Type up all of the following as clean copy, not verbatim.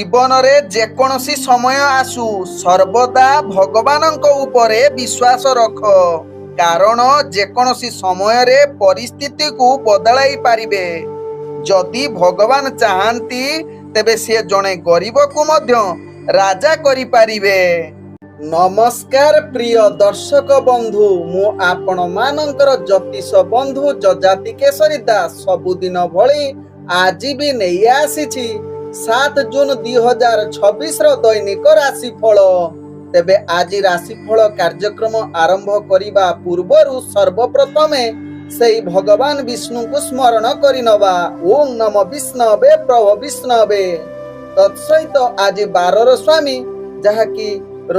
ଜୀବନରେ ଯେକୌଣସି ସମୟ ଆସୁ ସର୍ବଦା ଭଗବାନଙ୍କ ଉପରେ ବିଶ୍ୱାସ ରଖ, କାରଣ ଯେକୌଣସି ସମୟରେ ପରିସ୍ଥିତିକୁ ବଦଳାଇ ପାରିବେ। ଯଦି ଭଗବାନ ଚାହାନ୍ତି ତେବେ ସେ ଜଣେ ଗରିବକୁ ମଧ୍ୟ ରାଜା କରିପାରିବେ। ନମସ୍କାର ପ୍ରିୟ ଦର୍ଶକ ବନ୍ଧୁ, ମୁଁ ଆପଣମାନଙ୍କର ଜ୍ୟୋତିଷ ବନ୍ଧୁ ଯଯାତି କେଶରୀ ଦାସ ସବୁଦିନ ଭଳି ଆଜି ବି ନେଇ ଆସିଛି 7 ଜୁନ 2026ର ଦୈନିକ ରାଶିଫଳ। ତେବେ ଆଜି ରାଶିଫଳ କାର୍ଯ୍ୟକ୍ରମ ଆରମ୍ଭ କରିବା ପୂର୍ବରୁ ସର୍ବପ୍ରଥମେ ସେହି ଭଗବାନ ବିଷ୍ଣୁଙ୍କୁ ସ୍ମରଣ କରିନେବା। ଓಂ ନମୋ ବିଷ୍ଣବେ ପ୍ରଭ ବିଷ୍ଣବେ। ତତ୍ସହିତ ଆଜି ବାରର ସ୍ୱାମୀ ଯାହାକି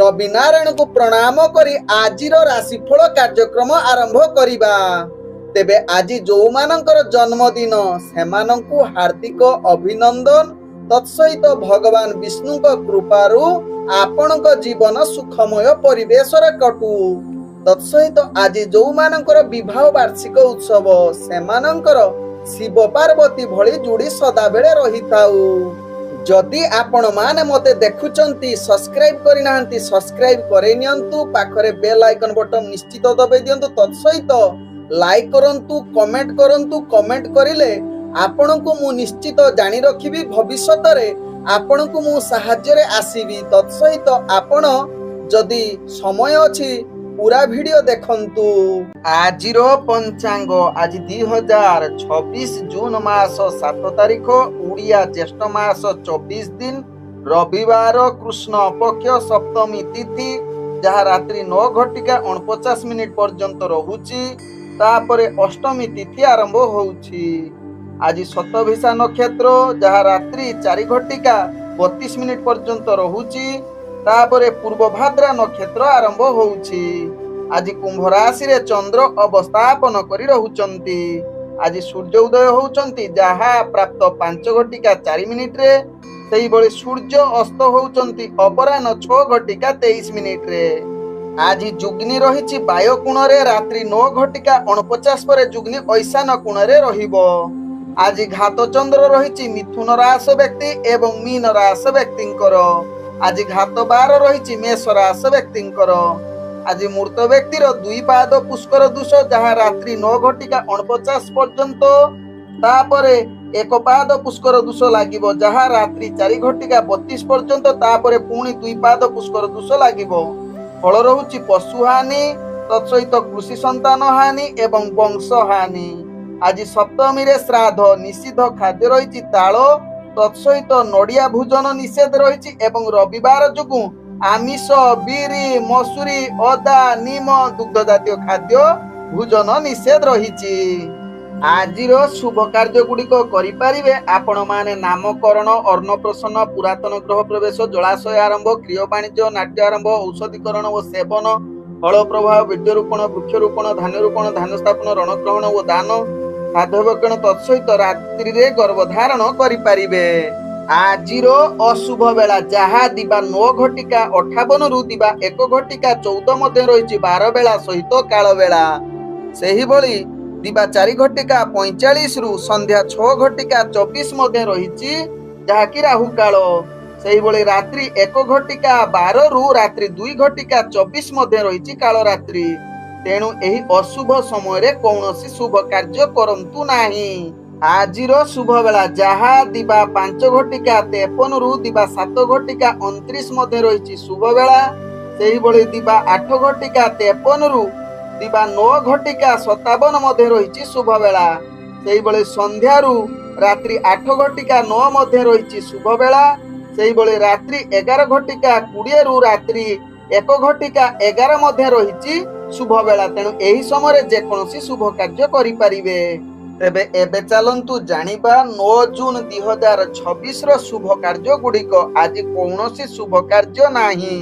ରବି ନାରାୟଣଙ୍କୁ ପ୍ରଣାମ କରି ଆଜିର ରାଶିଫଳ କାର୍ଯ୍ୟକ୍ରମ ଆରମ୍ଭ କରିବା। ତେବେ ଆଜି ଯେଉଁମାନଙ୍କର ଜନ୍ମଦିନ ସେମାନଙ୍କୁ ହାର୍ଦ୍ଦିକ ଅଭିନନ୍ଦନ। ତତ୍ସହିତ ଭଗବାନ ବିଷ୍ଣୁଙ୍କ କୃପାରୁ ଆପଣଙ୍କ ଜୀବନ ସୁଖମୟ ପରିବେଶରେ କଟୁ। ତତ୍ସହିତ ଆଜି ଯେଉଁମାନଙ୍କର ବିବାହ ବାର୍ଷିକ ଉତ୍ସବ ସେମାନଙ୍କର ଶିବ ପାର୍ବତୀ ଭଳି ଯୋଡ଼ି ସଦାବେଳେ ରହିଥାଉ। ଯଦି ଆପଣମାନେ ମୋତେ ଦେଖୁଛନ୍ତି ସବସ୍କ୍ରାଇବ୍ କରିନାହାନ୍ତି ସବସ୍କ୍ରାଇବ୍ କରି ନିଅନ୍ତୁ। ପାଖରେ ବେଲ୍ ଆଇକନ୍ ବଟନ ନିଶ୍ଚିତ ଦବାଇ ଦିଅନ୍ତୁ। ତତ୍ସହିତ ଲାଇକ୍ କରନ୍ତୁ, କମେଣ୍ଟ କରନ୍ତୁ। କମେଣ୍ଟ କରିଲେ ଆପଣଙ୍କୁ ମୁଁ ନିଶ୍ଚିତ ଜାଣି ରଖିବି, ଭବିଷ୍ୟତରେ ଆପଣଙ୍କୁ ମୁଁ ସାହାଯ୍ୟରେ ଆସିବି। ତତ୍ସହିତ ଆପଣ ଯଦି ସମୟ ଅଛି ପୁରା ଭିଡ଼ିଓ ଦେଖନ୍ତୁ। ଆଜିର ପଞ୍ଚାଙ୍ଗ ଆଜି 2026 ଜୁନ ମାସ 7 ତାରିଖ, ଓଡ଼ିଆ ଜ୍ୟେଷ୍ଠ ମାସ 24 ଦିନ, ରବିବାର, କୃଷ୍ଣ ପକ୍ଷ ସପ୍ତମୀ ତିଥି, ଯାହା ରାତ୍ରି 9:49 ପର୍ଯ୍ୟନ୍ତ ରହୁଛି। ତାପରେ ଅଷ୍ଟମୀ ତିଥି ଆରମ୍ଭ ହେଉଛି। ଆଜି ଶତଭିଷା ନକ୍ଷତ୍ର, ଯାହା ରାତ୍ରି 4:32 ପର୍ଯ୍ୟନ୍ତ ରହୁଛି। ତାପରେ ପୂର୍ବଭାଦ୍ରା ନକ୍ଷତ୍ର ଆରମ୍ଭ ହେଉଛି। ଆଜି କୁମ୍ଭ ରାଶିରେ ଚନ୍ଦ୍ର ଅବସ୍ଥାପନ କରି ରହୁଛନ୍ତି। ଆଜି ସୂର୍ଯ୍ୟ ଉଦୟ ହେଉଛନ୍ତି, ଯାହା ପ୍ରାପ୍ତ 5:04 ସେହିଭଳି ସୂର୍ଯ୍ୟ ଅସ୍ତ ହେଉଛନ୍ତି ଅପରାହ୍ନ 6:23। ଆଜି ଯୁଗ୍ନି ରହିଛି ବାୟ କୋଣରେ, ରାତ୍ରି 9:49 ପରେ ଯୁଗ୍ନି ଐଶାନ କୋଣରେ ରହିବ। ଆଜି ଘାତ ଚନ୍ଦ୍ର ରହିଛି ମିଥୁନ ରାଶି ବ୍ୟକ୍ତି ଏବଂ ମୀନ ରାଶି ବ୍ୟକ୍ତିଙ୍କର। ଆଜି ଘାତ ବାର ରହିଛି ମେଷ ରାଶି ବ୍ୟକ୍ତିଙ୍କର। ଆଜି ମୃତ ବ୍ୟକ୍ତିର 2 ପାଦ ପୁଷ୍କର ଦୋଷ, ଯାହା ରାତ୍ରି 9:49 ପର୍ଯ୍ୟନ୍ତ। ତାପରେ 1 ପାଦ ପୁଷ୍କର ଦୋଷ ଲାଗିବ, ଯାହା ରାତ୍ରି 4:32 ପର୍ଯ୍ୟନ୍ତ। ତାପରେ ପୁଣି 2 ପାଦ ପୁଷ୍କର ଦୋଷ ଲାଗିବ। ଫଳ ରହୁଛି ପଶୁ ହାନି, ତତ୍ସହିତ କୃଷି ସନ୍ତାନ ହାନି ଏବଂ ବଂଶ ହାନି। ଆଜି ସପ୍ତମୀରେ ଶ୍ରାଦ୍ଧ, ନିଷିଦ୍ଧ ଖାଦ୍ୟ ରହିଛି ତାଳ, ତତ୍ସହିତ ନଡ଼ିଆ ଭୋଜନ ନିଷେଧ ରହିଛି ଏବଂ ରବିବାର ଯୋଗୁଁ ଆମିଷ, ବିରି, ମସୁରୀ, ଅଦା, ନିମ, ଦୁଗ୍ଧ ଜାତୀୟ ଖାଦ୍ୟ ଭୋଜନ ନିଷେଧ ରହିଛି। ଆଜିର ଶୁଭ କାର୍ଯ୍ୟ ଗୁଡ଼ିକ କରିପାରିବେ ଆପଣମାନେ ନାମକରଣ, ଅନ୍ନପ୍ରସନ୍ନ, ପୁରାତନ ଗ୍ରହ ପ୍ରବେଶ, ଜଳାଶୟ ଆରମ୍ଭ, ଗୃହ ବାଣିଜ୍ୟ, ନାଟ୍ୟ ଆରମ୍ଭ, ଔଷଧୀକରଣ ଓ ସେବନ, ଫଳ ପ୍ରବାହ, ବୀର୍ଯ୍ୟରୋପଣ, ବୃକ୍ଷରୋପଣ, ଧାନ ରୋପଣ, ଧାନ ସ୍ଥାପନ, ରଣଗ୍ରହଣ ଓ ଦାନ, ସାଧବକ୍ଷଣ, ତତ୍ସହିତ ରାତ୍ରିରେ ଗର୍ଭଧାରଣ କରିପାରିବେ। ଆଜିର ଅଶୁଭ ବେଳା, ଯାହା ଦିବା 9:58 ଦିବା 1:14 ମଧ୍ୟ ରହିଛି 12 ବେଳା ସହିତ କାଳ ବେଳା। ସେହିଭଳି ଦିବା 4:45 ସନ୍ଧ୍ୟା 6:24 ମଧ୍ୟ ରହିଛି, ଯାହାକି ରାହୁ କାଳ। ସେହିଭଳି ରାତ୍ରି 1:12 ରାତ୍ରି 2:24 ମଧ୍ୟ ରହିଛି କାଳ ରାତ୍ରି। ତେଣୁ ଏହି ଅଶୁଭ ସମୟରେ କୌଣସି ଶୁଭ କାର୍ଯ୍ୟ କରନ୍ତୁ ନାହିଁ। ଆଜିର ଶୁଭ ବେଳା, ଯାହା ଦିବା 5:53 ଦିବା 7:29 ମଧ୍ୟ ରହିଛି ଶୁଭ ବେଳା। ସେହିଭଳି ଦିବା 8:53 ଦିବା 9:57 ମଧ୍ୟ ରହିଛି ଶୁଭ ବେଳା। ସେହିଭଳି ସନ୍ଧ୍ୟାରୁ ରାତ୍ରି 8:09 ମଧ୍ୟ ରହିଛି ଶୁଭ ବେଳା। ସେହିଭଳି ରାତ୍ରି 11:20 ରାତ୍ରି 1:11 ମଧ୍ୟ ରହିଛି ଶୁଭ ବେଳା। ତେଣୁ ଏହି ସମୟରେ ଯେକୌଣସି ଶୁଭ କାର୍ଯ୍ୟ କରିପାରିବେ। ତେବେ ଏବେ ଚାଲନ୍ତୁ ଜାଣିବା 9 ଜୁନ 2026ର ଶୁଭ କାର୍ଯ୍ୟ ଗୁଡ଼ିକ। ଆଜି କୌଣସି ଶୁଭ କାର୍ଯ୍ୟ ନାହିଁ।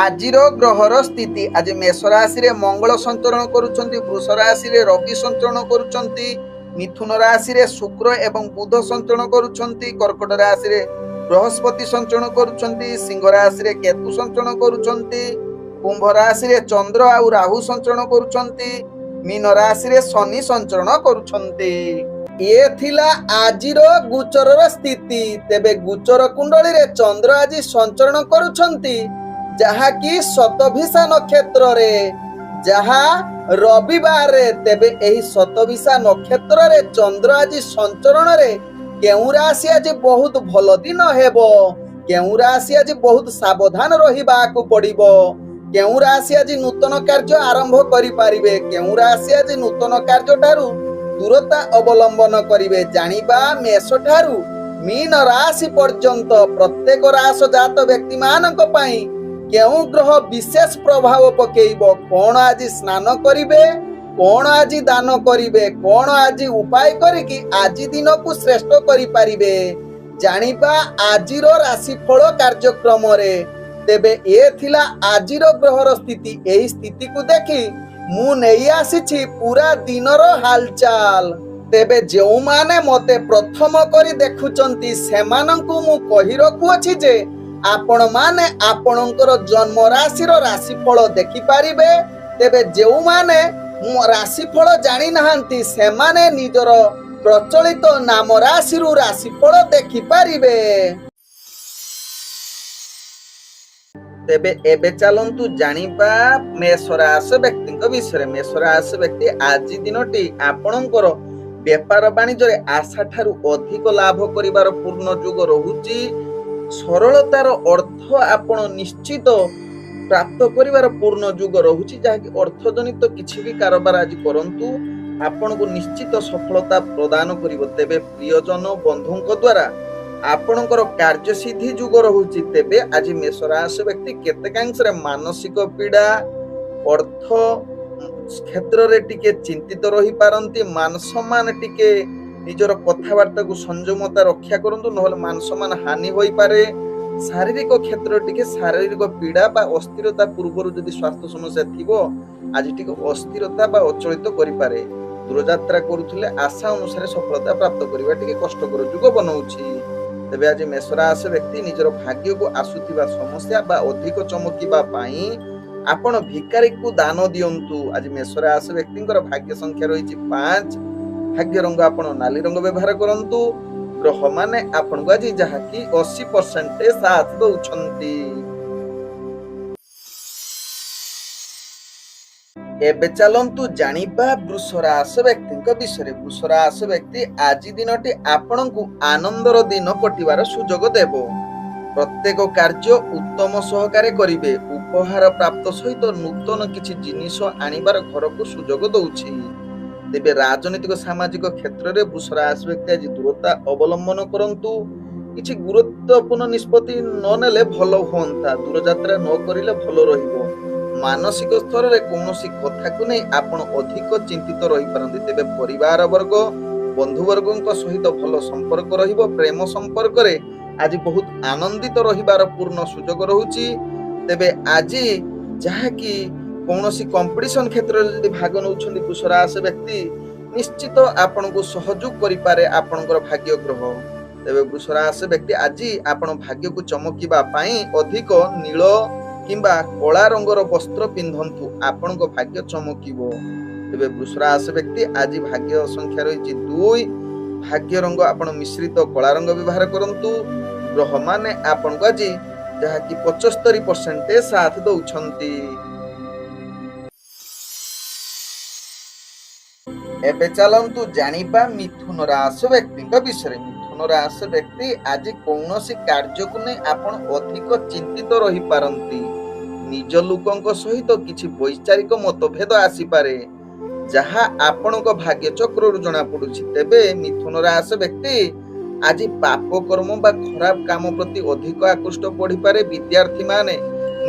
ଆଜିର ଗ୍ରହର ସ୍ଥିତି, ଆଜି ମେଷ ରାଶିରେ ମଙ୍ଗଳ ସଞ୍ଚରଣ କରୁଛନ୍ତି, ବୃଷ ରାଶିରେ ରବି ସଞ୍ଚରଣ କରୁଛନ୍ତି, ମିଥୁନ ରାଶିରେ ଶୁକ୍ର ଏବଂ ବୁଧ ସଞ୍ଚରଣ କରୁଛନ୍ତି, କର୍କଟ ରାଶିରେ ବୃହସ୍ପତି ସଞ୍ଚରଣ କରୁଛନ୍ତି, ସିଂହ ରାଶିରେ କେତୁ ସଞ୍ଚରଣ କରୁଛନ୍ତି, କୁମ୍ଭ ରାଶିରେ ଚନ୍ଦ୍ର ଆଉ ରାହୁ ସଞ୍ଚରଣ କରୁଛନ୍ତି, ମୀନ ରାଶିରେ ଶନି ସଞ୍ଚରଣ କରୁଛନ୍ତି। ଏ ଥିଲା ଆଜିର ଗୋଚରର ସ୍ଥିତି। ତେବେ ଗୋଚର କୁଣ୍ଡଳୀରେ ଚନ୍ଦ୍ର ଆଜି ସଞ୍ଚରଣ କରୁଛନ୍ତି ଯାହାକି ଶତଭିଷା ନକ୍ଷତ୍ରରେ, ଯାହା ରବିବାରରେ। ତେବେ ଏହି ଶତଭିଷା ନକ୍ଷତ୍ରରେ ଚନ୍ଦ୍ର ଆଜି ସଞ୍ଚରଣରେ କେଉଁ ରାଶି ଆଜି ବହୁତ ଭଲ ଦିନ ହେବ, କେଉଁ ରାଶି ଆଜି ବହୁତ ସାବଧାନ ରହିବାକୁ ପଡିବ, କେଉଁ ରାଶି ଆଜି ନୂତନ କାର୍ଯ୍ୟ ଆରମ୍ଭ କରିପାରିବେ, କେଉଁ ରାଶି ଆଜି ନୂତନ କାର୍ଯ୍ୟ ଠାରୁ ଦୂରତା ଅବଲମ୍ବନ କରିବେ, ଜାଣିବା ମେଷ ଠାରୁ ମୀନ ରାଶି ପର୍ଯ୍ୟନ୍ତ ପ୍ରତ୍ୟେକ ରାଶି ଜାତ ବ୍ୟକ୍ତି ମାନଙ୍କ ପାଇଁ କେଉଁ ଗ୍ରହ ବିଶେଷ ପ୍ରଭାବ ପକେଇବ, କଣ ଆଜି ସ୍ନାନ କରିବେ, କଣ ଆଜି ଦାନ କରିବେ, କଣ ଆଜି ଉପାୟ କରିକି ଆଜି ଦିନକୁ ଶ୍ରେଷ୍ଠ କରିପାରିବେ, ଜାଣିବା ଆଜିର ରାଶିଫଳ କାର୍ଯ୍ୟକ୍ରମରେ। ତେବେ ଏ ଥିଲା ଆଜିର ଗ୍ରହର ସ୍ଥିତି। ଏହି ସ୍ଥିତିକୁ ଦେଖି ମୁଁ ନେଇ ଆସିଛି ପୁରା ଦିନର ହାଲଚାଲ। ତେବେ ଯେଉଁମାନେ ମତେ ପ୍ରଥମ କରି ଦେଖୁଛନ୍ତି ସେମାନଙ୍କୁ ମୁଁ କହି ରଖୁଅଛି ଯେ ଆପଣମାନେ ଆପଣଙ୍କର ଜନ୍ମ ରାଶିର ରାଶିଫଳ ଦେଖିପାରିବେ। ତେବେ ଯେଉଁମାନେ ରାଶିଫଳ ଜାଣିନାହାନ୍ତି ସେମାନେ ନିଜର ପ୍ରଚଳିତ ନାମ ରାଶିରୁ ରାଶିଫଳ ଦେଖିପାରିବେ। ତେବେ ଏବେ ଚାଲନ୍ତୁ ଜାଣିବା ମେଷ ରାଶି ବ୍ୟକ୍ତିଙ୍କ ବିଷୟରେ। ମେଷ ରାଶି ବ୍ୟକ୍ତି ଆଜି ଦିନଟି ଆପଣଙ୍କର ବେପାର ବାଣିଜ୍ୟରେ ଆଶା ଠାରୁ ଅଧିକ ଲାଭ କରିବାର ପୂର୍ଣ୍ଣ ଯୋଗ ରହୁଛି। ସରଳତାର ଅର୍ଥ ଆପଣ ନିଶ୍ଚିତ ପ୍ରାପ୍ତ କରିବାର ପୂର୍ଣ୍ଣ ଯୋଗ ରହୁଛି, ଯାହାକି ଅର୍ଥଜନିତ କିଛି ବି କାରବାର ଆଜି କରନ୍ତୁ ଆପଣଙ୍କୁ ନିଶ୍ଚିତ ସଫଳତା ପ୍ରଦାନ କରିବ। ତେବେ ପ୍ରିୟଜନ ବନ୍ଧୁଙ୍କ ଦ୍ୱାରା ଆପଣଙ୍କର କାର୍ଯ୍ୟସିଦ୍ଧି ଯୋଗ ରହୁଛି। ତେବେ ଆଜି ମେଷ ରାଶି ବ୍ୟକ୍ତି କେତେକାଂଶରେ ମାନସିକ ପୀଡା, ଅର୍ଥ କ୍ଷେତ୍ରରେ ଟିକେ ଚିନ୍ତିତ ରହିପାରନ୍ତି। ମାନ ସମ୍ମାନ ଟିକେ ନିଜର କଥାବାର୍ତ୍ତାକୁ ସଂଯମତା ରକ୍ଷା କରନ୍ତୁ, ନହେଲେ ମାନ ସମ୍ମାନ ହାନି ହୋଇପାରେ। ଶାରୀରିକ କ୍ଷେତ୍ରରେ ଟିକେ ଶାରୀରିକ ପୀଡା ବା ଅସ୍ଥିରତା ପୂର୍ବରୁ ଯଦି ସ୍ୱାସ୍ଥ୍ୟ ସମସ୍ୟା ଥିବ ଆଜି ଟିକେ ଅସ୍ଥିରତା ବା ଅଚଳିତ କରିପାରେ। ଦୂରଯାତ୍ରା କରୁଥିଲେ ଆଶା ଅନୁସାରେ ସଫଳତା ପ୍ରାପ୍ତ କରିବା ଟିକେ କଷ୍ଟକର ଯୋଗ ବନଉଛି। ତେବେ ଆଜି ମେଷ ରାଶି ବ୍ୟକ୍ତି ନିଜର ଭାଗ୍ୟକୁ ଆସୁଥିବା ସମସ୍ୟା ବା ଅଧିକ ଚମକିବା ପାଇଁ ଆପଣ ଭିକାରୀକୁ ଦାନ ଦିଅନ୍ତୁ। ଆଜି ମେଷ ରାଶି ବ୍ୟକ୍ତିଙ୍କର ଭାଗ୍ୟ ସଂଖ୍ୟା ରହିଛି 5, ଭାଗ୍ୟ ରଙ୍ଗ ଆପଣ ନାଲି ରଙ୍ଗ ବ୍ୟବହାର କରନ୍ତୁ। ଗ୍ରହମାନେ ଆପଣଙ୍କୁ ଆଜି ଯାହାକି 80% ସାଥ ଦଉଛନ୍ତି। ଏବେ ଚାଲନ୍ତୁ ଜାଣିବା ବୃଷ ରାଶି ବ୍ୟକ୍ତିଙ୍କ ବିଷୟରେ। ବୃଷ ରାଶି ବ୍ୟକ୍ତି ଆଜି ଦିନଟି ଆପଣଙ୍କୁ ଆନନ୍ଦର ଦିନ କଟିବାର ସୁଯୋଗ ଦେବ। ପ୍ରତ୍ୟେକ କାର୍ଯ୍ୟ ଉତ୍ତମ ସହକାରେ କରିବେ। ଉପହାର ପ୍ରାପ୍ତ ସହିତ ନୂତନ କିଛି ଜିନିଷ ଆଣିବାର ଘରକୁ ସୁଯୋଗ ଦଉଛି। ତେବେ ରାଜନୈତିକ ସାମାଜିକ କ୍ଷେତ୍ରରେ ବୃଷ ରାଶି ବ୍ୟକ୍ତି ଆଜି ଦୂରତା ଅବଲମ୍ବନ କରନ୍ତୁ। କିଛି ଗୁରୁତ୍ୱପୂର୍ଣ୍ଣ ନିଷ୍ପତ୍ତି ନ ନେଲେ ଭଲ ହୁଅନ୍ତା, ଦୂରଯାତ୍ରା ନ କରିଲେ ଭଲ ରହିବ। ମାନସିକ ସ୍ତରରେ କୌଣସି କଥାକୁ ନେଇ ଆପଣ ଅଧିକ ଚିନ୍ତିତ ରହିପାରନ୍ତି। ତେବେ ପରିବାର ବର୍ଗ ବନ୍ଧୁବର୍ଗଙ୍କ ସହିତ ଭଲ ସମ୍ପର୍କ ରହିବ। ପ୍ରେମ ସମ୍ପର୍କରେ ଆଜି ବହୁତ ଆନନ୍ଦିତ ରହିବାର ପୂର୍ଣ୍ଣ ସୁଯୋଗ ରହୁଛି। ତେବେ ଆଜି ଯାହାକି କୌଣସି କମ୍ପିଟିସନ କ୍ଷେତ୍ରରେ ଯଦି ଭାଗ ନେଉଛନ୍ତି ବୃଷ ରାଶି ବ୍ୟକ୍ତି ନିଶ୍ଚିତ ଆପଣଙ୍କୁ ସହଯୋଗ କରିପାରେ ଆପଣଙ୍କର ଭାଗ୍ୟ ଗ୍ରହ। ତେବେ ବୃଷ ରାଶି ବ୍ୟକ୍ତି ଆଜି ଆପଣ ଭାଗ୍ୟକୁ ଚମକିବା ପାଇଁ ଅଧିକ ନୀଳ କିମ୍ବା କଳା ରଙ୍ଗର ବସ୍ତ୍ର ପିନ୍ଧନ୍ତୁ, ଆପଣଙ୍କ ଭାଗ୍ୟ ଚମକିବ। ତେବେ ବୃଷ ରାଶି ବ୍ୟକ୍ତି ଆଜି ଭାଗ୍ୟ ସଂଖ୍ୟା ରହିଛି 2, ଭାଗ୍ୟ ରଙ୍ଗ ଆପଣ ମିଶ୍ରିତ କଳା ରଙ୍ଗ ବ୍ୟବହାର କରନ୍ତୁ। ଗ୍ରହମାନେ ଆପଣଙ୍କୁ ଆଜି ଯାହାକି 75% ସାଥ ଦଉଛନ୍ତି। ଏବେ ଚାଲନ୍ତୁ ଜାଣିବା ମିଥୁନ ରାଶି ବ୍ୟକ୍ତିଙ୍କ ବିଷୟରେ। ମିଥୁନ ରାଶି ବ୍ୟକ୍ତି ଆଜି କୌଣସି କାର୍ଯ୍ୟକୁ ନେଇ ଆପଣ ଅଧିକ ଚିନ୍ତିତ ରହିପାରନ୍ତି। ନିଜ ଲୋକଙ୍କ ସହିତ କିଛି ବୈଚାରିକ ମତଭେଦ ଆସିପାରେ, ଯାହା ଆପଣଙ୍କ ଭାଗ୍ୟ ଚକ୍ରରୁ ଜଣା ପଡୁଛି। ତେବେ ମିଥୁନ ରାଶି ବ୍ୟକ୍ତି ଆଜି ପାପ କର୍ମ ବା ଖରାପ କାମ ପ୍ରତି ଅଧିକ ଆକୃଷ୍ଟ ପଡିପାରେ। ବିଦ୍ୟାର୍ଥୀ ମାନେ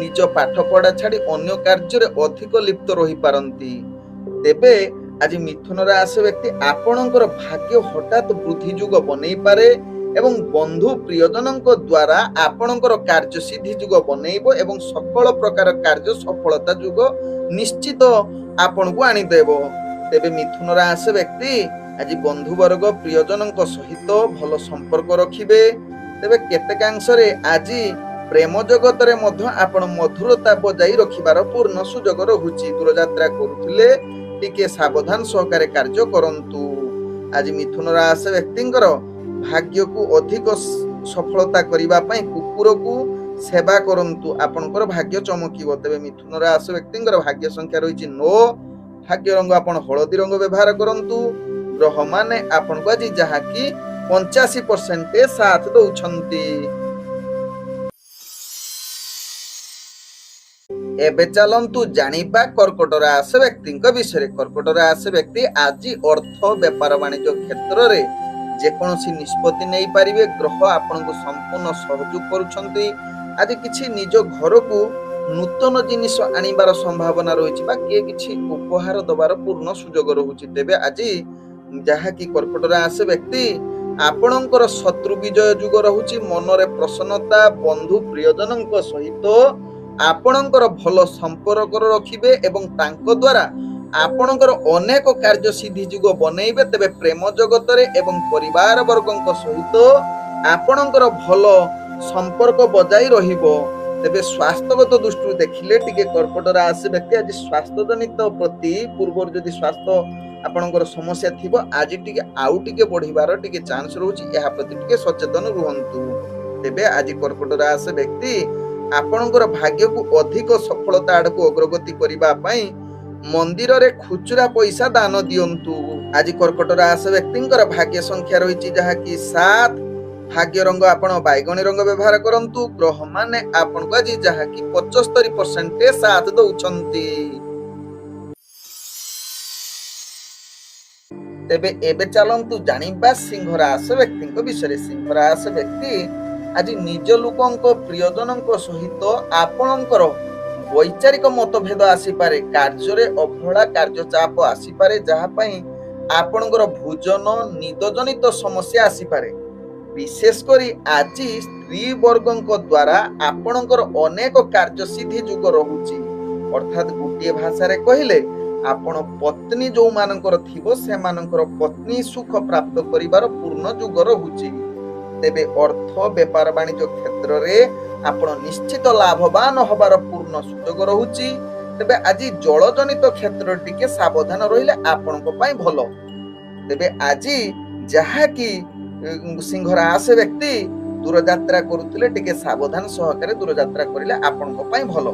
ନିଜ ପାଠ ପଢା ଛାଡି ଅନ୍ୟ କାର୍ଯ୍ୟରେ ଅଧିକ ଲିପ୍ତ ରହିପାରନ୍ତି। ତେବେ ଆଜି ମିଥୁନ ରାଶି ବ୍ୟକ୍ତି ଆପଣଙ୍କର ଭାଗ୍ୟ ହଠାତ୍ ବୃଦ୍ଧି ଯୋଗ ବନେଇପାରେ ଏବଂ ବନ୍ଧୁ ପ୍ରିୟଜନଙ୍କ ଦ୍ୱାରା ଆପଣଙ୍କର କାର୍ଯ୍ୟ ସିଦ୍ଧି ଯୋଗ ବନେଇବ ଏବଂ ସକଳ ପ୍ରକାର କାର୍ଯ୍ୟ ସଫଳତା ଯୋଗ ନିଶ୍ଚିତ ଆପଣଙ୍କୁ ଆଣିଦେବ। ତେବେ ମିଥୁନ ରାଶି ବ୍ୟକ୍ତି ଆଜି ବନ୍ଧୁବର୍ଗ ପ୍ରିୟଜନଙ୍କ ସହିତ ଭଲ ସମ୍ପର୍କ ରଖିବେ। ତେବେ କେତେକାଂଶରେ ଆଜି ପ୍ରେମ ଜଗତରେ ମଧ୍ୟ ଆପଣ ମଧୁରତା ବଜାଇ ରଖିବାର ପୂର୍ଣ୍ଣ ସୁଯୋଗ ରହୁଛି। ଦୂରଯାତ୍ରା କରୁଥିଲେ ଟିକେ ସାବଧାନ ସହକାରେ କାର୍ଯ୍ୟ କରନ୍ତୁ। आज मिथुन राशि व्यक्तिंकर भाग्य को अधिक सफलता करने कुकुर को सेवा करंतु आपनकर भाग्य चमकिबो। तेबे मिथुन राशि व्यक्तिंकर भाग्य संख्या रही 9, भाग्य रंग आपण हलदी रंग व्यवहार करंतु। ग्रह माने आपनको आज जहाँकि 85% साथ दौछंती। एबे चलंतु जानिबा कर्कट राशि व्यक्ति विषय। कर्कट राशि व्यक्ति आज अर्थ व्यापार वाणिज्य क्षेत्र रे जेकोसी निष्पत्ति नहीं पारिबे। ग्रह आपनको संपूर्ण सहयोग करुछंती। आज किछि निज घर को नूतन जिनिस आनिबार संभावना रही बा किए किछि उपहार दबार पूर्ण सुजोग रहुछि। तेबे आज जहाँकि कर्कट राशि व्यक्ति आपणकर शत्रु विजय जुग रहुछि। मनरे प्रसन्नता, बंधु प्रियजनक सहित आपणकर भल संपर्क रखिबे एवं तांको द्वारा आपणकर अनेक कार्य सिद्धि जुग बनैबे। तेबे प्रेम जगत रे एवं परिवार वर्गक सहित आपणकर भल संपर्क बजाई रहिबो। तेबे स्वास्थ्यगत दृष्टि देखिले टिके कर्कट राशि व्यक्ति आज स्वास्थ्य जनित प्रति पूर्व जदि स्वास्थ्य आपणकर समस्या थिबो आज टिके आउ टिके बढ़िबार टिके चांस रहउछि। एहा प्रति टिके सचेतन रुहंतु। तेबे आज कर्कट राशि व्यक्ति आपणकर भाग्य को अधिक सफलता आड़को अग्रगति करिबा पई मंदिर रे खुचरा पैसा दान दियंतु। आज कर्कट राशि व्यक्तिंकर भाग्य संख्या रही जहाँकि 7, भाग्य रंग आपण बैगणी रंग व्यवहार करंतु। ग्रह माने आपण को आज जहाँकि 75% साथ दौछंती। तेबे एबे चलंतु जानिबा सिंह राशि व्यक्ति विषय। सिंह राशि व्यक्ति आज निज लोकंक प्रियजनक सहित आपणकर वैचारिक मतभेद आसीपारे। कार्य रे अवहेला कार्य चाप आसीपारे जहाँ पई आपणकर भोजन निदजनित समस्या आसीपारे। विशेष करी आज स्त्री वर्गक द्वारा आपणकर अनेक कार्य सिद्धि जुग रहुछि। अर्थात गोटे भाषा रे कहिले आपण पत्नी जो मानकर थिबो से मानकर पत्नी सुख प्राप्त करिवार पूर्ण जुग रहुछि। तेबे अर्थ व्यापार वाणिज्य क्षेत्र रे आपण निश्चित लाभवान होबार पूर्ण सुजोग रहुछि। तेबे आज जलजनित क्षेत्र टिके सावधान रहिले आपणक पई भलो। तेबे आज जहाँ कि सिंह राशि व्यक्ति दूर यात्रा करुथिले टिके सावधान सहकारे दूर यात्रा करिले आपणक पई भलो।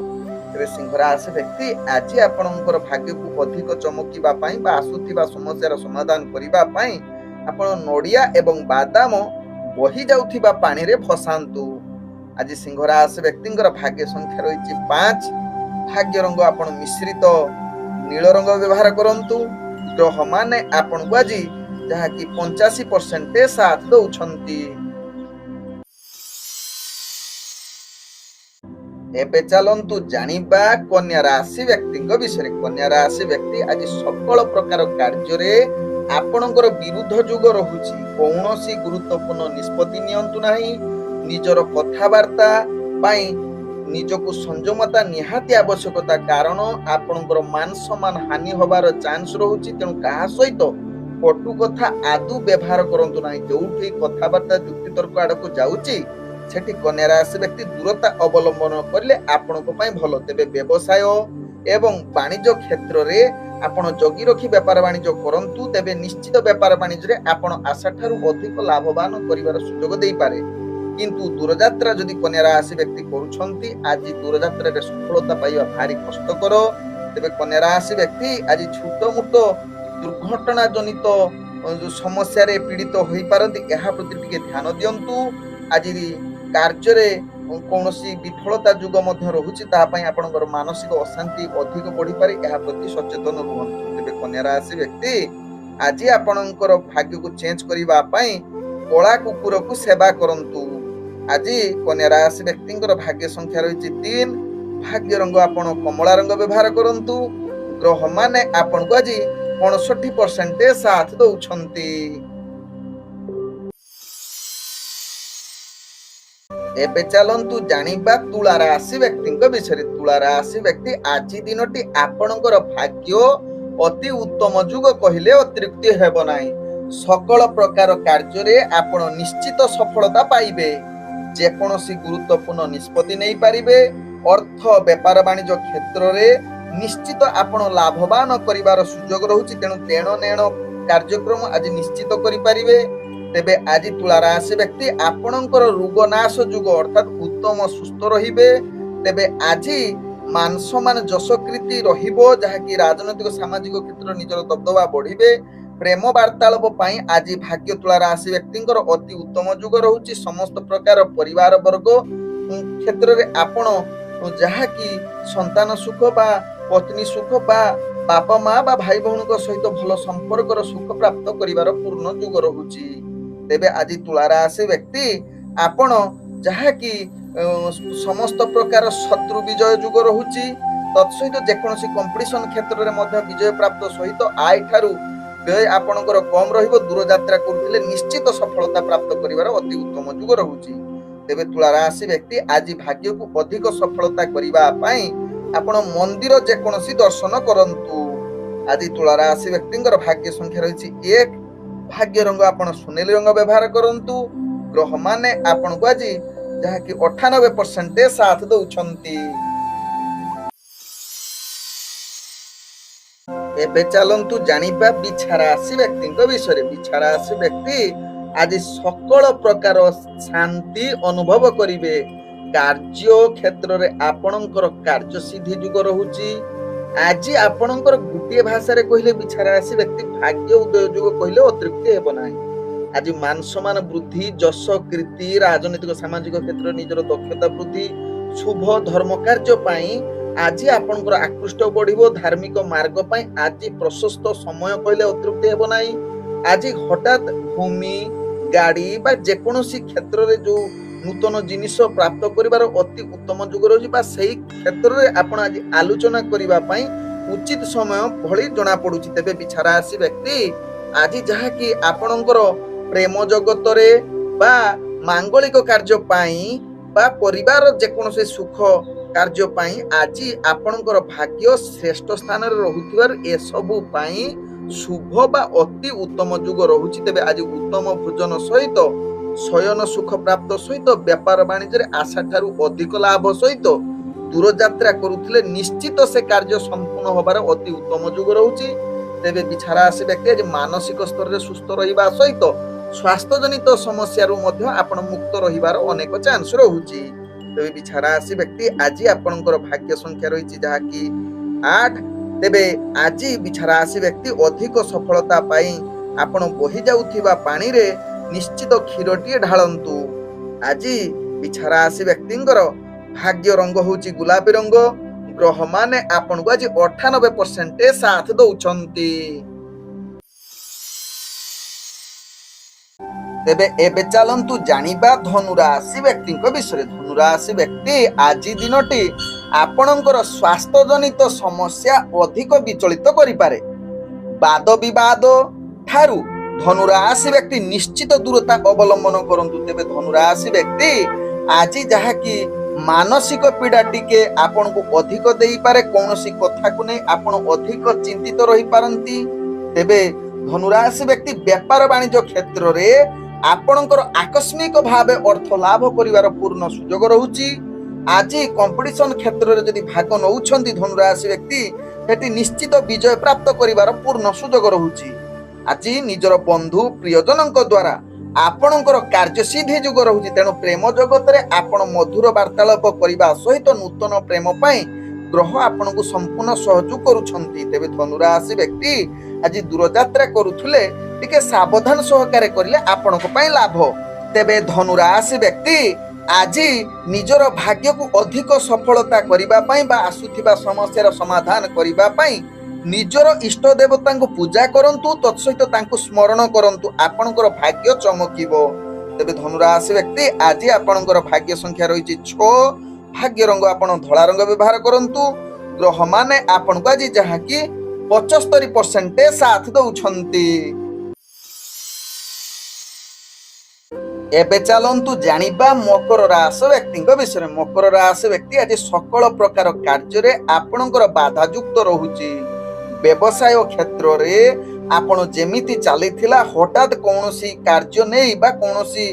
तेबे सिंह राशि व्यक्ति आज आपणकर भाग्य को अधिक चमकिबा पई बा आसुथिबा समस्यार समाधान करिबा पई आपण नडिया एवं बादाम बही जाउथिबा पानी रे फसांतु। आज सिंह राशि व्यक्तिंकर भाग्य संख्या रही 5, भाग्य रंग आपण मिश्रित नील रंग व्यवहार करंतु। ग्रह माने आपण को आज जहाँकि 85% साथ दौछंती। एबे चलंतु जानिबा कन्या राशि व्यक्ति विषय। कन्या राशि व्यक्ति आज सकल प्रकार कार्य रे आपणकर विरुद्ध जुग रहुछि। कौनसी गुरुत्वपूर्ण निष्पत्ति नियंतु नाही। निजर कथावार्ता पाई निजको संयमता निहाती आवश्यकता। कारण आपणकर मान सम्मान हानि होबार चांस रहुछि। तेणु कहा सहित कटु कथा आदु व्यवहार करंतु नाही। जोठी कथावार्ता युक्ति तर्क आडको जाउछि सेठी कन्या राशि व्यक्ति दूरता अवलंबन करले आपणको पई भलो। तेबे व्यवसाय एवं वाणिज्य क्षेत्र रे आपण जगी रखी व्यापार वाणिज्य करंतु। तेबे निश्चित व्यापार वाणिज्य रे आपण आशा ठारू अधिक लाभवान करिवार सुजोग देई पारे। किंतु दूरयात्रा जदि कन्या राशि व्यक्ति करूछंती आज दूरयात्रा रे सफलता पाइबा भारी कष्टकर। तेबे कन्या राशि व्यक्ति आज छोट मोट दुर्घटना जनित समस्या रे पीड़ित होई पारंती। एहा प्रति टिके ध्यान दियंतु। आज कार्य रे कौनसी विफलता जुग मध्य रहुछि ता पई आपनकर मानसिक अशांति अधिक बढ़ी पारे। एहा प्रति सचेतन रुहंतु। तेबे कन्या राशि व्यक्ति आज आपनकर भाग्य को चेंज करिबा पई कला कुकुर को सेवा करंतु। आज कन्या राशि व्यक्तिंकर भाग्य संख्या रही 3, भाग्य रंग आपण कमला रंग व्यवहार करंतु। ग्रह माने आपण को आज 65% साथ दौछंती। एबे चलंतु जानिबा तुला राशि व्यक्ति विषय। तुला राशि व्यक्ति आज दिनटी आपणकर भाग्य अति उत्तम जुग कहिले अतिरिक्त हेब नाही। सकल प्रकार कार्य रे आपण निश्चित सफलता पाइबे। जेकोसी गुरुत्वपूर्ण निष्पत्ति नहीं पारिबे। अर्थ व्यापार वाणिज्य क्षेत्र रे निश्चित आपण लाभवान करिवार सुजोग रहुछि। तेणु देण नेण କାର୍ଯ୍ୟକ୍ରମ ଆଜି ନିଶ୍ଚିତ କରିପାରିବେ। ତେବେ ଆଜି ତୁଳା ରାଶି ବ୍ୟକ୍ତି ଆପଣଙ୍କର ରୋଗ ନାଶ ଯୁଗ ଅର୍ଥାତ ଉତ୍ତମ ସୁସ୍ଥ ରହିବେ। ତେବେ ଆଜି ମାନ ସମ୍ମାନ ଯଶକୀର୍ତ୍ତି ରହିବ, ଯାହାକି ରାଜନୈତିକ ସାମାଜିକ କ୍ଷେତ୍ରରେ ନିଜର ଦବଦବା ବଢିବେ। ପ୍ରେମ ବାର୍ତ୍ତାଳାପ ପାଇଁ ଆଜି ଭାଗ୍ୟ ତୁଳା ରାଶି ବ୍ୟକ୍ତିଙ୍କର ଅତି ଉତ୍ତମ ଯୁଗ ରହୁଛି। ସମସ୍ତ ପ୍ରକାର ପରିବାର ବର୍ଗ କ୍ଷେତ୍ରରେ ଆପଣ ଯାହାକି ସନ୍ତାନ ସୁଖ ବା ପତ୍ନୀ ସୁଖ ବା ବାପା ମା ବା ଭାଇ ଭଉଣୀଙ୍କ ସହିତ ଭଲ ସମ୍ପର୍କର ସୁଖ ପ୍ରାପ୍ତ କରିବାର ପୂର୍ଣ୍ଣ ଯୁଗ ରହୁଛି। ତେବେ ଆଜି ତୁଳା ରାଶି ବ୍ୟକ୍ତି ଆପଣ ଯାହାକି ସମସ୍ତ ପ୍ରକାର ଶତ୍ରୁ ବିଜୟ ଯୁଗ ରହୁଛି। ତତ୍ସହିତ ଯେକୌଣସି କମ୍ପିଟିସନ କ୍ଷେତ୍ରରେ ମଧ୍ୟ ବିଜୟ ପ୍ରାପ୍ତ ସହିତ ଆୟ ଠାରୁ ବ୍ୟୟ ଆପଣଙ୍କର କମ୍ ରହିବ। ଦୂରଯାତ୍ରା କରୁଥିଲେ ନିଶ୍ଚିତ ସଫଳତା ପ୍ରାପ୍ତ କରିବାର ଅତି ଉତ୍ତମ ଯୁଗ ରହୁଛି। ତେବେ ତୁଳା ରାଶି ବ୍ୟକ୍ତି ଆଜି ଭାଗ୍ୟକୁ ଅଧିକ ସଫଳତା କରିବା ପାଇଁ ଆପଣ ମନ୍ଦିର ଯେକୌଣସି ଦର୍ଶନ କରନ୍ତୁ। ଆଜି ତୁଳା ରାଶି ବ୍ୟକ୍ତିଙ୍କର ଭାଗ୍ୟ ସଂଖ୍ୟା ରହିଛି 1। ଭାଗ୍ୟ ରଙ୍ଗ ଆପଣ ସୁନେଲି ରଙ୍ଗ ବ୍ୟବହାର କରନ୍ତୁ। ଗ୍ରହ ମାନେ ଆପଣଙ୍କୁ ଆଜି ଯାହାକି 98% ସାଥ ଦଉଛନ୍ତି। ଏବେ ଚାଲନ୍ତୁ ଜାଣିବା ବିଛା ରାଶି ବ୍ୟକ୍ତିଙ୍କ ବିଷୟରେ। ବିଛା ରାଶି ବ୍ୟକ୍ତି ଆଜି ସକଳ ପ୍ରକାର ଶାନ୍ତି ଅନୁଭବ କରିବେ। କାର୍ଯ୍ୟ କ୍ଷେତ୍ରରେ ଆପଣଙ୍କର କାର୍ଯ୍ୟ ସିଦ୍ଧି ଯୁଗ ରହୁଛି। ଆଜି ଆପଣଙ୍କର ଗୋଟିଏ ଭାଷାରେ କହିଲେ ବିଛା ରାଶି ବ୍ୟକ୍ତି ଭାଗ୍ୟ ଉଦୟ ଯୁଗ କହିଲେ ଅତୃପ୍ତି ହେବ ନାହିଁ। ଆଜି ମାନ ସମ୍ମାନ ବୃଦ୍ଧି, ଯଶ କୀର୍ତ୍ତି, ରାଜନୈତିକ ସାମାଜିକ କ୍ଷେତ୍ରରେ ନିଜର ଦକ୍ଷତା ବୃଦ୍ଧି, ଶୁଭ ଧର୍ମ କାର୍ଯ୍ୟ ପାଇଁ ଆଜି ଆପଣଙ୍କର ଆକୃଷ୍ଟ ବଢିବ। ଧାର୍ମିକ ମାର୍ଗ ପାଇଁ ଆଜି ପ୍ରଶସ୍ତ ସମୟ କହିଲେ ଅତୃପ୍ତି ହେବ ନାହିଁ। ଆଜି ହଠାତ୍ ଭୂମି, ଗାଡି ବା ଯେକୌଣସି କ୍ଷେତ୍ରରେ ଯୋଉ ନୂତନ ଜିନିଷ ପ୍ରାପ୍ତ କରିବାର ଅତି ଉତ୍ତମ ଯୁଗ ରହିଛି ବା ସେହି କ୍ଷେତ୍ରରେ ଆପଣ ଆଜି ଆଲୋଚନା କରିବା ପାଇଁ ଉଚିତ ସମୟ ଭଳି ଜଣା ପଡୁଛି। ତେବେ ବିଛା ରାଶି ବ୍ୟକ୍ତି ଆଜି ଯାହାକି ଆପଣଙ୍କର ପ୍ରେମ ଜଗତରେ ବା ମାଙ୍ଗଳିକ କାର୍ଯ୍ୟ ପାଇଁ ବା ପରିବାର ଯେକୌଣସି ସୁଖ କାର୍ଯ୍ୟ ପାଇଁ ଆଜି ଆପଣଙ୍କର ଭାଗ୍ୟ ଶ୍ରେଷ୍ଠ ସ୍ଥାନରେ ରହୁଥିବାରୁ ଏସବୁ ପାଇଁ ଶୁଭ ବା ଅତି ଉତ୍ତମ ଯୁଗ ରହୁଛି। ତେବେ ଆଜି ଉତ୍ତମ ଭୋଜନ ସହିତ ଶୟନ ସୁଖ ପ୍ରାପ୍ତ ସହିତ ବେପାର ବାଣିଜ୍ୟରେ ଆଶା ଠାରୁ ଅଧିକ ଲାଭ ସହିତ ଦୂରଯାତ୍ରା କରୁଥିଲେ ନିଶ୍ଚିତ ସେ କାର୍ଯ୍ୟ ସମ୍ପୂର୍ଣ୍ଣ ହବାର ଅତି ଉତ୍ତମ ଯୁଗ ରହୁଛି। ତେବେ ବିଛା ରାଶି ବ୍ୟକ୍ତି ଆଜି ମାନସିକ ସ୍ତରରେ ସୁସ୍ଥ ରହିବା ସହିତ ସ୍ୱାସ୍ଥ୍ୟଜନିତ ସମସ୍ୟାରୁ ମଧ୍ୟ ଆପଣ ମୁକ୍ତ ରହିବାର ଅନେକ ଚାନ୍ସ ରହୁଛି। ତେବେ ବିଛା ରାଶି ବ୍ୟକ୍ତି ଆଜି ଆପଣଙ୍କର ଭାଗ୍ୟ ସଂଖ୍ୟା ରହିଛି ଯାହାକି 8। ତେବେ ଆଜି ବିଛା ରାଶି ବ୍ୟକ୍ତି ଅଧିକ ସଫଳତା ପାଇଁ ଆପଣ ବହି ଯାଉଥିବା ପାଣିରେ ନିଶ୍ଚିତ କ୍ଷୀରଟିଏ ଢାଳନ୍ତୁ। ଆଜି ବିଛା ରାଶି ବ୍ୟକ୍ତିଙ୍କର ଭାଗ୍ୟ ରଙ୍ଗ ହଉଛି ଗୋଲାପୀ ରଙ୍ଗ। ଗ୍ରହ ମାନେ ଆପଣଙ୍କୁ ଆଜି 98% ସାଥ ଦଉଛନ୍ତି। ତେବେ ଏବେ ଚାଲନ୍ତୁ ଜାଣିବା ଧନୁ ରାଶି ବ୍ୟକ୍ତିଙ୍କ ବିଷୟରେ। ଧନୁ ରାଶି ବ୍ୟକ୍ତି ଆଜି ଦିନଟି ଆପଣଙ୍କର ସ୍ୱାସ୍ଥ୍ୟ ଜନିତ ସମସ୍ୟା ଅଧିକ ବିଚଳିତ କରିପାରେ। ବାଦ ବିବାଦ ଠାରୁ ଧନୁ ରାଶି ବ୍ୟକ୍ତି ନିଶ୍ଚିତ ଦୂରତା ଅବଲମ୍ବନ କରନ୍ତୁ। ତେବେ ଧନୁ ରାଶି ବ୍ୟକ୍ତି ଆଜି ଯାହାକି ମାନସିକ ପୀଡା ଟିକେ ଆପଣଙ୍କୁ ଅଧିକ ଦେଇପାରେ। କୌଣସି କଥାକୁ ନେଇ ଆପଣ ଅଧିକ ଚିନ୍ତିତ ରହିପାରନ୍ତି। ତେବେ ଧନୁ ରାଶି ବ୍ୟକ୍ତି ବେପାର ବାଣିଜ୍ୟ କ୍ଷେତ୍ରରେ ଆପଣଙ୍କର ଆକସ୍ମିକ ଭାବେ ଅର୍ଥ ଲାଭ କରିବାର ପୂର୍ଣ୍ଣ ସୁଯୋଗ ରହୁଛି। ଆଜି କମ୍ପିଟିସନ କ୍ଷେତ୍ରରେ ଯଦି ଭାଗ ନେଉଛନ୍ତି ଧନୁ ରାଶି ବ୍ୟକ୍ତି ସେଠି ନିଶ୍ଚିତ ବିଜୟ ପ୍ରାପ୍ତ କରିବାର ପୂର୍ଣ୍ଣ ସୁଯୋଗ ରହୁଛି। ଆଜି ନିଜର ବନ୍ଧୁ ପ୍ରିୟଜନଙ୍କ ଦ୍ୱାରା ଆପଣଙ୍କର କାର୍ଯ୍ୟସିଦ୍ଧି ଯୁଗ ରହୁଛି। ତେଣୁ ପ୍ରେମ ଜଗତରେ ଆପଣ ମଧୁର ବାର୍ତ୍ତାଳାପ କରିବା ସହିତ ନୂତନ ପ୍ରେମ ପାଇଁ ଗ୍ରହ ଆପଣଙ୍କୁ ସମ୍ପୂର୍ଣ୍ଣ ସହଯୋଗ କରୁଛନ୍ତି। ତେବେ ଧନୁ ରାଶି ବ୍ୟକ୍ତି ଆଜି ଦୂରଯାତ୍ରା କରୁଥିଲେ ଟିକେ ସାବଧାନ ସହକାରେ କରିଲେ ଆପଣଙ୍କ ପାଇଁ ଲାଭ। ତେବେ ଧନୁ ରାଶି ବ୍ୟକ୍ତି ଆଜି ନିଜର ଭାଗ୍ୟକୁ ଅଧିକ ସଫଳତା କରିବା ପାଇଁ ବା ଆସୁଥିବା ସମସ୍ୟାର ସମାଧାନ କରିବା ପାଇଁ ନିଜର ଇଷ୍ଟ ଦେବତାଙ୍କୁ ପୂଜା କରନ୍ତୁ। ତତ୍ସହିତ ତାଙ୍କୁ ସ୍ମରଣ କରନ୍ତୁ, ଆପଣଙ୍କର ଭାଗ୍ୟ ଚମକିବ। ତେବେ ଧନୁ ରାଶି ବ୍ୟକ୍ତି ଆଜି ଆପଣଙ୍କର ଭାଗ୍ୟ ସଂଖ୍ୟା ରହିଛି 6। ଭାଗ୍ୟ ରଙ୍ଗ ଆପଣ ଧଳା ରଙ୍ଗ ବ୍ୟବହାର କରନ୍ତୁ। ଗ୍ରହ ମାନେ ଆପଣଙ୍କୁ ଆଜି ଯାହାକି 75% ସାଥ ଦଉଛନ୍ତି। ଏବେ ଚାଲନ୍ତୁ ଜାଣିବା ମକର ରାଶି ବ୍ୟକ୍ତିଙ୍କ ବିଷୟରେ। ମକର ରାଶି ବ୍ୟକ୍ତି ଆଜି ସକଳ ପ୍ରକାର କାର୍ଯ୍ୟରେ ଆପଣଙ୍କର ବାଧା ଯୁକ୍ତ ରହୁଛି। ବ୍ୟବସାୟ କ୍ଷେତ୍ରରେ ଆପଣ ଯେମିତି ଚାଲିଥିଲା ହଠାତ୍ କୌଣସି କାର୍ଯ୍ୟ ନେଇ ବା କୌଣସି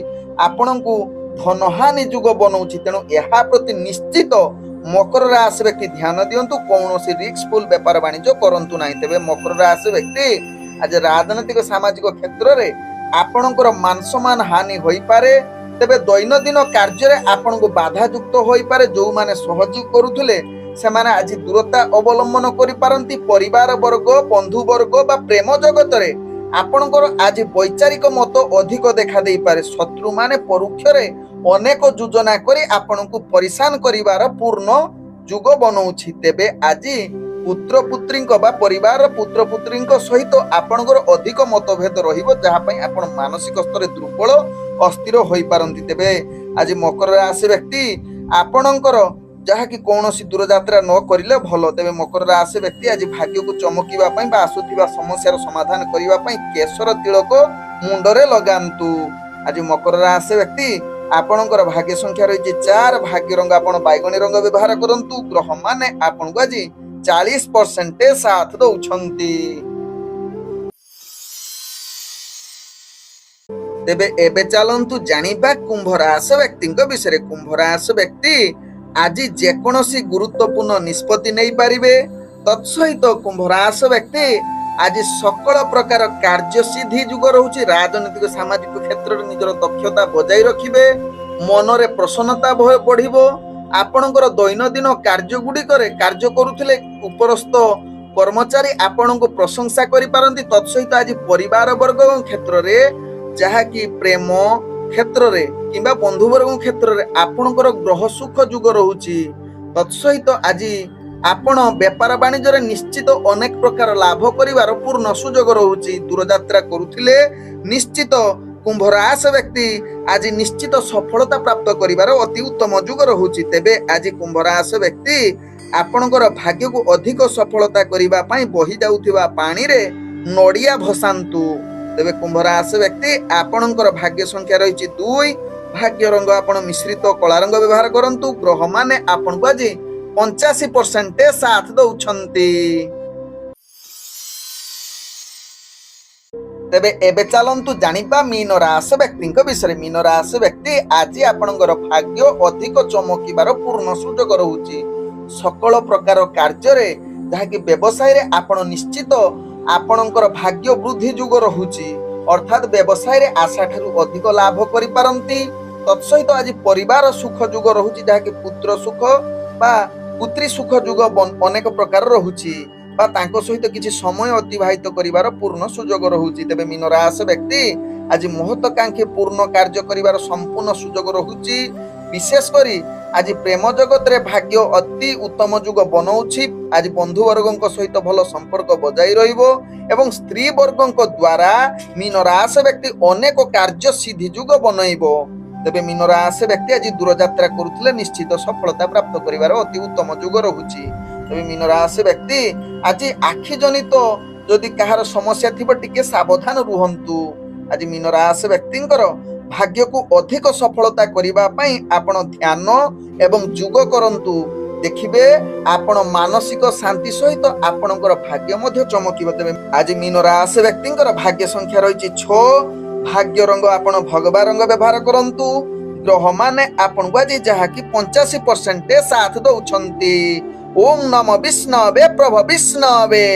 ଆପଣଙ୍କୁ ଧନହାନି ଯୁଗ ବନଉଛି। ତେଣୁ ଏହା ପ୍ରତି ନିଶ୍ଚିତ ମକର ରାଶି ବ୍ୟକ୍ତି ଧ୍ୟାନ ଦିଅନ୍ତୁ। କୌଣସି ରିସ୍କଫୁଲ ବେପାର ବାଣିଜ୍ୟ କରନ୍ତୁ ନାହିଁ। ତେବେ ମକର ରାଶି ବ୍ୟକ୍ତି ଆଜି ରାଜନୈତିକ ସାମାଜିକ କ୍ଷେତ୍ରରେ ଆପଣଙ୍କର ମାନ ସମ୍ମାନ ହାନି ହୋଇପାରେ। ତେବେ ଦୈନନ୍ଦିନ କାର୍ଯ୍ୟରେ ଆପଣଙ୍କୁ ବାଧାଯୁକ୍ତ ହୋଇପାରେ। ଯେଉଁମାନେ ସହଯୋଗ କରୁଥିଲେ ସେମାନେ ଆଜି ଦୂରତା ଅବଲମ୍ବନ କରିପାରନ୍ତି। ପରିବାର ବର୍ଗ, ବନ୍ଧୁ ବର୍ଗ ବା ପ୍ରେମ ଜଗତରେ ଆପଣଙ୍କର ଆଜି ବୈଚାରିକ ମତ ଅଧିକ ଦେଖା ଦେଇପାରେ। ଶତ୍ରୁମାନେ ପରୋକ୍ଷରେ ଅନେକ ଯୋଜନା କରି ଆପଣଙ୍କୁ ପରିଶାନ କରିବାର ପୂର୍ଣ୍ଣ ଯୁଗ ବନଉଛି। ତେବେ ଆଜି ପୁତ୍ର ପୁତ୍ରୀଙ୍କ ବା ପରିବାରର ପୁତ୍ର ପୁତ୍ରୀଙ୍କ ସହିତ ଆପଣଙ୍କର ଅଧିକ ମତଭେଦ ରହିବ, ଯାହା ପାଇଁ ଆପଣ ମାନସିକ ସ୍ତରରେ ଦୁର୍ବଳ ଅସ୍ଥିର ହୋଇପାରନ୍ତି। ତେବେ ଆଜି ମକର ରାଶି ବ୍ୟକ୍ତି ଆପଣଙ୍କର ଯାହାକି କୌଣସି ଦୂରଯାତ୍ରା ନ କରିଲେ ଭଲ। ତେବେ ମକର ରାଶି ବ୍ୟକ୍ତି ଆଜି ଭାଗ୍ୟକୁ ଚମକିବା ପାଇଁ ବା ଆସୁଥିବା ସମସ୍ୟାର ସମାଧାନ କରିବା ପାଇଁ କେଶର ତିଳକ ମୁଣ୍ଡରେ ଲଗାନ୍ତୁ। ଆଜି ମକର ରାଶି ବ୍ୟକ୍ତି ଆପଣଙ୍କର ଭାଗ୍ୟ ସଂଖ୍ୟା ରହିଛି 4, ଭାଗ୍ୟ ରଙ୍ଗ ଆପଣ ବାଇଗଣୀ ରଙ୍ଗ ବ୍ୟବହାର କରନ୍ତୁ। ଗ୍ରହମାନେ ଆପଣଙ୍କୁ ଆଜି 40% ସାଥ ଦଉଛନ୍ତି। ତେବେ ଏବେ ଚାଲନ୍ତୁ ଜାଣିବା କୁମ୍ଭ ରାଶି ବ୍ୟକ୍ତିଙ୍କ ବିଷୟରେ। କୁମ୍ଭ ରାଶି ବ୍ୟକ୍ତି ଆଜି ଯେକୌଣସି ଗୁରୁତ୍ୱପୂର୍ଣ୍ଣ ନିଷ୍ପତ୍ତି ନେଇପାରିବେ। ତତ୍ସହିତ କୁମ୍ଭ ରାଶି ବ୍ୟକ୍ତି ଆଜି ସକଳ ପ୍ରକାର କାର୍ଯ୍ୟସିଦ୍ଧି ଯୁଗ ରହୁଛି। ରାଜନୈତିକ ସାମାଜିକ କ୍ଷେତ୍ରରେ ନିଜର ଦକ୍ଷତା ବଜାଇ ରଖିବେ। ମନରେ ପ୍ରସନ୍ନତା ବଢିବ। ଆପଣଙ୍କର ଦୈନନ୍ଦିନ କାର୍ଯ୍ୟ ଗୁଡ଼ିକରେ କାର୍ଯ୍ୟ କରୁଥିଲେ ଉପରସ୍ଥ କର୍ମଚାରୀ ଆପଣଙ୍କୁ ପ୍ରଶଂସା କରିପାରନ୍ତି। ତତ୍ସହିତ ଆଜି ପରିବାର ବର୍ଗ କ୍ଷେତ୍ରରେ ଯାହାକି ପ୍ରେମ କ୍ଷେତ୍ରରେ କିମ୍ବା ବନ୍ଧୁବର୍ଗ କ୍ଷେତ୍ରରେ ଆପଣଙ୍କର ଗ୍ରହ ସୁଖ ଯୁଗ ରହୁଛି। ତତ୍ସହିତ ଆଜି ଆପଣ ବେପାର ବାଣିଜ୍ୟରେ ନିଶ୍ଚିତ ଅନେକ ପ୍ରକାର ଲାଭ କରିବାର ପୂର୍ଣ୍ଣ ସୁଯୋଗ ରହୁଛି। ଦୂରଯାତ୍ରା କରୁଥିଲେ ନିଶ୍ଚିତ କୁମ୍ଭ ରାଶି ବ୍ୟକ୍ତି ଆଜି ନିଶ୍ଚିତ ସଫଳତା ପ୍ରାପ୍ତ କରିବାର ଅତି ଉତ୍ତମ ଯୁଗ ରହୁଛି। ତେବେ ଆଜି କୁମ୍ଭ ରାଶି ବ୍ୟକ୍ତି ଆପଣଙ୍କର ଭାଗ୍ୟକୁ ଅଧିକ ସଫଳତା କରିବା ପାଇଁ ବହି ଯାଉଥିବା ପାଣିରେ ନଡ଼ିଆ ଭସାନ୍ତୁ। ତେବେ କୁମ୍ଭ ରାଶି ବ୍ୟକ୍ତି ଆପଣଙ୍କର ଭାଗ୍ୟ ସଂଖ୍ୟା ରହିଛି 2, ଭାଗ୍ୟ ରଙ୍ଗ ଆପଣ ମିଶ୍ରିତ କଳା ରଙ୍ଗ ବ୍ୟବହାର କରନ୍ତୁ। ଗ୍ରହମାନେ ଆପଣଙ୍କୁ ଆଜି 85% ସାଥ ଦଉଛନ୍ତି। ତେବେ ଏବେ ଚାଲନ୍ତୁ ଜାଣିବା ମୀନ ରାଶି ବ୍ୟକ୍ତିଙ୍କ ବିଷୟରେ। ମୀନ ରାଶି ବ୍ୟକ୍ତି ଆଜି ଆପଣଙ୍କର ଭାଗ୍ୟ ଅଧିକ ଚମକିବାର ପୂର୍ଣ୍ଣ ସୁଯୋଗ ରହୁଛି। ସକଳ ପ୍ରକାର କାର୍ଯ୍ୟରେ ଯାହାକି ବ୍ୟବସାୟରେ ଆପଣ ନିଶ୍ଚିତ ଆପଣଙ୍କର ଭାଗ୍ୟ ବୃଦ୍ଧି ଯୁଗ ରହୁଛି। ଅର୍ଥାତ୍ ବ୍ୟବସାୟରେ ଆଶା ଠାରୁ ଅଧିକ ଲାଭ କରିପାରନ୍ତି। ତତ୍ସହିତ ଆଜି ପରିବାର ସୁଖ ଯୁଗ ରହୁଛି, ଯାହାକି ପୁତ୍ର ସୁଖ ବା ପୁତ୍ରୀ ସୁଖ ଯୁଗ ଅନେକ ପ୍ରକାର ରହୁଛି ବା ତାଙ୍କ ସହିତ କିଛି ସମୟ ଅତିବାହିତ କରିବାର ପୂର୍ଣ୍ଣ ସୁଯୋଗ ରହୁଛି। ତେବେ ମୀନ ରାଶି ବ୍ୟକ୍ତି ଆଜି ମହତ୍ୱାକାଂକ୍ଷୀ ପୂର୍ଣ୍ଣ କାର୍ଯ୍ୟ କରିବାର ସମ୍ପୂର୍ଣ୍ଣ ସୁଯୋଗ ରହୁଛି। ବିଶେଷ କରି ଆଜି ପ୍ରେମ ଜଗତରେ ଭାଗ୍ୟ ଅତି ଉତ୍ତମ ଯୁଗ ବନଉଛି। ଆଜି ବନ୍ଧୁବର୍ଗଙ୍କ ସହିତ ଭଲ ସମ୍ପର୍କ ବଜାଇ ରହିବ ଏବଂ ସ୍ତ୍ରୀ ବର୍ଗଙ୍କ ଦ୍ୱାରା ମୀନ ରାଶି ବ୍ୟକ୍ତି ଅନେକ କାର୍ଯ୍ୟ ସିଦ୍ଧି ଯୁଗ ବନେଇବ। ତେବେ ମୀନ ରାଶି ବ୍ୟକ୍ତି ଆଜି ଦୂରଯାତ୍ରା କରୁଥିଲେ ନିଶ୍ଚିତ ସଫଳତା ପ୍ରାପ୍ତ କରିବାର ଅତି ଉତ୍ତମ ଯୁଗ ରହୁଛି। ତେବେ ମୀନ ରାଶି ବ୍ୟକ୍ତି ଆଜି ଆଖି ଜନିତ ଯଦି କାହାର ସମସ୍ୟା ଥିବ ଟିକେ ସାବଧାନ ରୁହନ୍ତୁ। ଆଜି ମୀନ ରାଶି ବ୍ୟକ୍ତିଙ୍କର ଭାଗ୍ୟକୁ ଅଧିକ ସଫଳତା କରିବା ପାଇଁ ଆପଣ ଧ୍ୟାନ ଏବଂ ଯୋଗ କରନ୍ତୁ। ଦେଖିବେ ଆପଣ ମାନସିକ ଶାନ୍ତି ସହିତ ଆପଣଙ୍କର ଭାଗ୍ୟ ମଧ୍ୟ ଚମକିବ। ତେବେ ଆଜି ମୀନ ରାଶି ବ୍ୟକ୍ତିଙ୍କର ଭାଗ୍ୟ ସଂଖ୍ୟା ରହିଛି 6, ଭାଗ୍ୟ ରଙ୍ଗ ଆପଣ ଭଗବା ରଙ୍ଗ ବ୍ୟବହାର କରନ୍ତୁ। ଗ୍ରହମାନେ ଆପଣଙ୍କୁ ଆଜି ଯାହାକି 85% ସାଥ ଦଉଛନ୍ତି। ଓಂ ନମୋ ବିଷ୍ଣବେ ପ୍ରଭ ବିଷ୍ଣବେ।